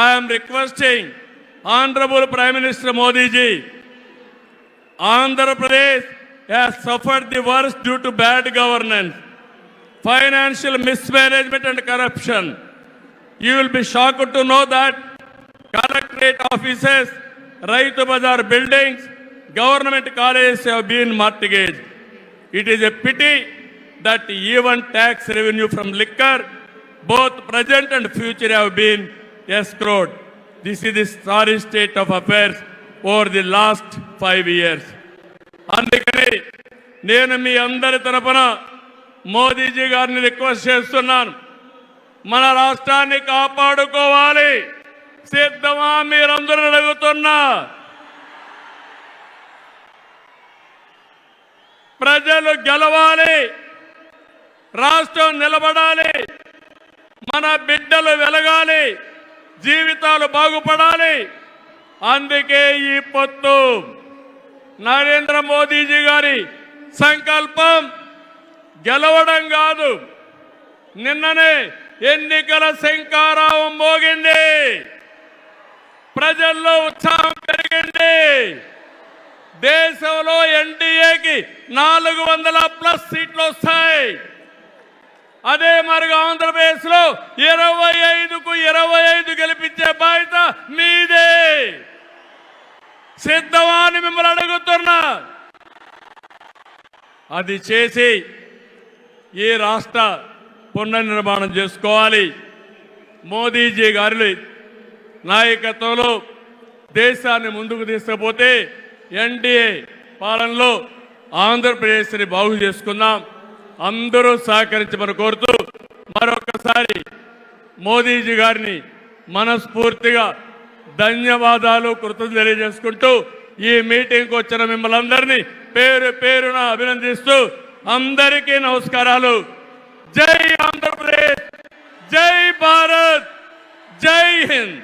I am requesting Honorable Prime Minister Modi ji, Andhra Pradesh has suffered the worst due to bad governance, financial mismanagement and corruption. You will be shocked to know that collectorate offices, Raitu Bazar buildings, government colleges have been mortgaged. It is a pity that even tax revenue from liquor, both present and future, have been escrowed. This is the sorry state of affairs over the last 5 years. అందుకని నేను మీ అందరి తరపున మోదీజీ గారిని request చేస్తున్నాను, మన రాష్ట్రాన్ని కాపాడుకోవాలి. సిద్ధమా మీరందరూ అడుగుతున్నా? ప్రజలు గెలవాలి, రాష్ట్రం నిలబడాలి, మన బిడ్డలు వెలగాలి, జీవితాలు బాగుపడాలి. అందుకే ఈ పొత్తు. నరేంద్ర మోదీజీ గారి సంకల్పం గెలవడం కాదు. నిన్ననే ఎన్నికల శంఖారావం మోగింది, ప్రజల్లో ఉత్సాహం పెరిగింది. దేశంలో ఎన్డీఏకి 400+ సీట్లు వస్తాయి. అదే మరిగా ఆంధ్రప్రదేశ్ లో 25కు 25 గెలిపించే బాధ్యత మీదే. సిద్ధమా అని మిమ్మల్ని అడుగుతున్నా. అది చేసి ఈ రాష్ట్ర పునర్నిర్మాణం చేసుకోవాలి. మోదీజీ గారి నాయకత్వంలో దేశాన్ని ముందుకు తీసుకుపోతే ఎన్డీఏ పాలనలో ఆంధ్రప్రదేశ్ని బాగు చేసుకుందాం. అందరూ సహకరించమని కోరుతూ మరొకసారి మోదీజీ గారిని మనస్ఫూర్తిగా ధన్యవాదాలు, కృతజ్ఞతలు తెలియజేసుకుంటూ ఈ మీటింగ్కి వచ్చిన మిమ్మల్ని అందరినీ పేరు పేరున అభినందిస్తూ అందరికీ నమస్కారాలు. జై ఆంధ్రప్రదేశ్, జై భారత్, జై హింద్.